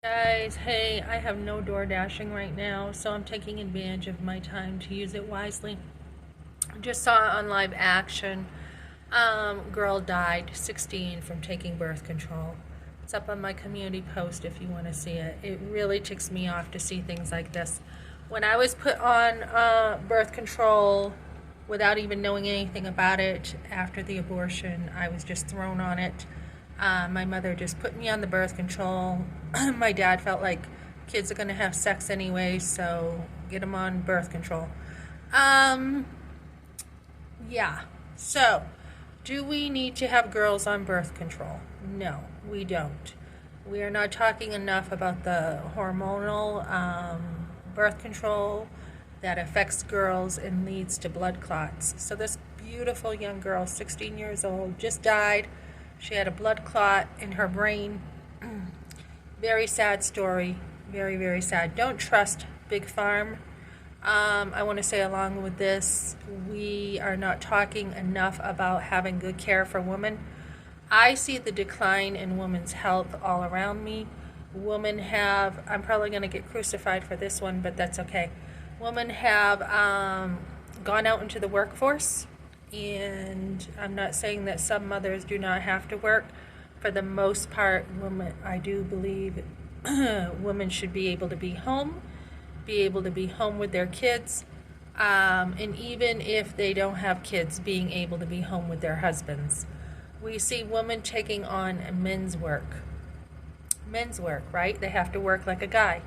Guys, hey, I have no door dashing right now, so I'm taking advantage of my time to use it wisely. Just saw on live action, girl died, 16, from taking birth control. It's up on my community post if you want to see it. It really ticks me off to see things like this. When I was put on birth control without even knowing anything about it after the abortion, I was just thrown on it. My mother just put me on the birth control. My dad felt like kids are going to have sex anyway, so get them on birth control. Um, yeah. So, do we need to have girls on birth control? No, we don't. We are not talking enough about the hormonal birth control that affects girls and leads to blood clots. So, this beautiful young girl, 16 years old, just died. She had a blood clot in her brain. Very sad story. Very, very sad. Don't trust Big Pharm. I want to say along with this, we are not talking enough about having good care for women. I see the decline in women's health all around me. Women have, I'm probably going to get crucified for this one, but that's okay. Women have gone out into the workforce, and I'm not saying that some mothers do not have to work. For the most part, women, I do believe women should be able to be home with their kids, and even if they don't have kids, being able to be home with their husbands. We see women taking on men's work, right? They have to work like a guy.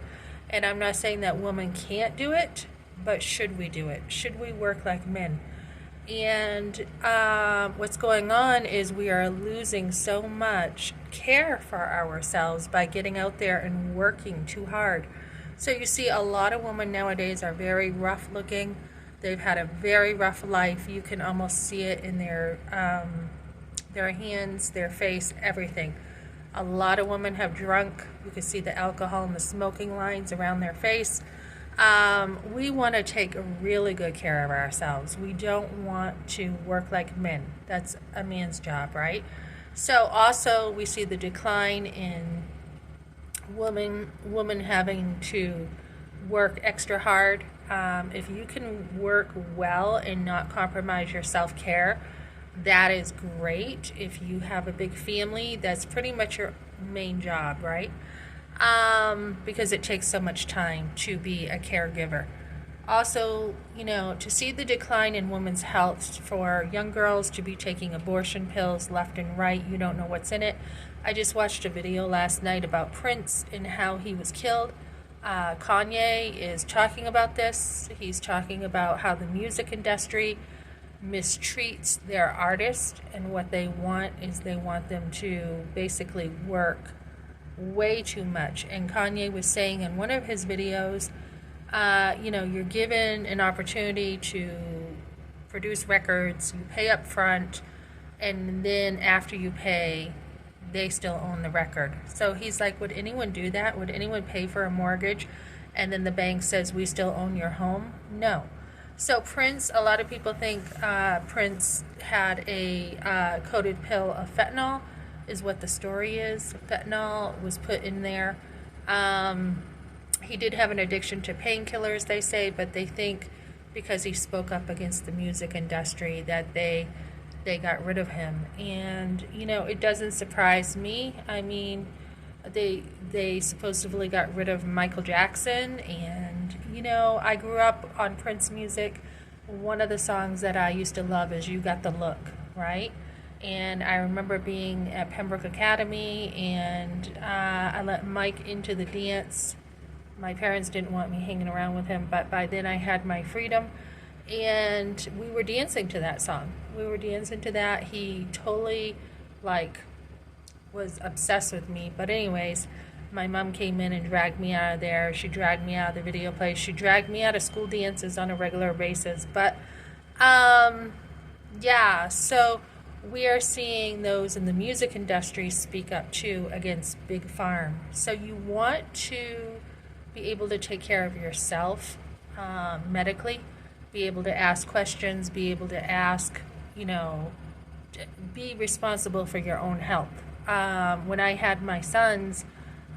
And I'm not saying that women can't do it, but should we do it? Should we work like men? And what's going on is we are losing so much care for ourselves by getting out there and working too hard. So you see a lot of women nowadays are very rough looking. They've had a very rough life. You can almost see it in their hands, their face, everything. A lot of women have drunk. You can see the alcohol and the smoking lines around their face. We want to take really good care of ourselves. We don't want to work like men. That's a man's job, right? So also we see the decline in women having to work extra hard. If you can work well and not compromise your self-care, that is great. If you have a big family, that's pretty much your main job, right? Because it takes so much time to be a caregiver. Also, to see the decline in women's health, for young girls to be taking abortion pills left and right, you don't know what's in it. I just watched a video last night about Prince and how he was killed. Kanye is talking about this. He's talking about how the music industry mistreats their artists, and what they want is they want them to basically work way too much. And Kanye was saying in one of his videos, you're given an opportunity to produce records, you pay up front, and then after you pay, they still own the record. So he's like, would anyone do that? Would anyone pay for a mortgage and then the bank says we still own your home? No. So Prince, a lot of people think Prince had a coated pill of fentanyl, is what the story is. Fentanyl was put in there. He did have an addiction to painkillers, they say, but they think because he spoke up against the music industry that they got rid of him. And it doesn't surprise me. I mean, they supposedly got rid of Michael Jackson, and I grew up on Prince music. One of the songs that I used to love is "You Got the Look," right? And I remember being at Pembroke Academy, and I let Mike into the dance. My parents didn't want me hanging around with him, but by then I had my freedom, and we were dancing to that song. We were dancing to that. He totally, was obsessed with me. But anyways, my mom came in and dragged me out of there. She dragged me out of the video place. She dragged me out of school dances on a regular basis. But, yeah, so we are seeing those in the music industry speak up too against Big Pharm. So you want to be able to take care of yourself medically, be able to ask questions, be able to ask, be responsible for your own health. When I had my sons,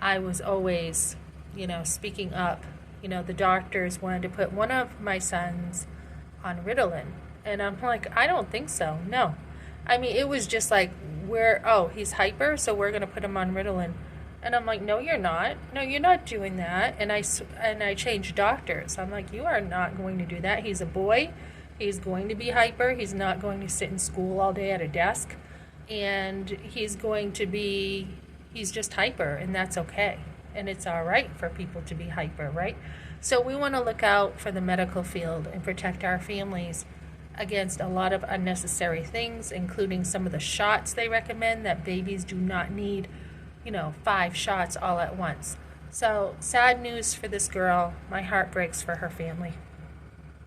I was always, speaking up. The doctors wanted to put one of my sons on Ritalin. And I'm like, I don't think so. No. I mean, it was just like, he's hyper, so we're going to put him on Ritalin. And I'm like, no, you're not. No, you're not doing that. And I changed doctors. I'm like, you are not going to do that. He's a boy. He's going to be hyper. He's not going to sit in school all day at a desk. And he's just hyper, and that's okay. And it's all right for people to be hyper, right? So we want to look out for the medical field and protect our families against a lot of unnecessary things, including some of the shots they recommend that babies do not need, 5 shots all at once. So sad news for this girl. My heart breaks for her family.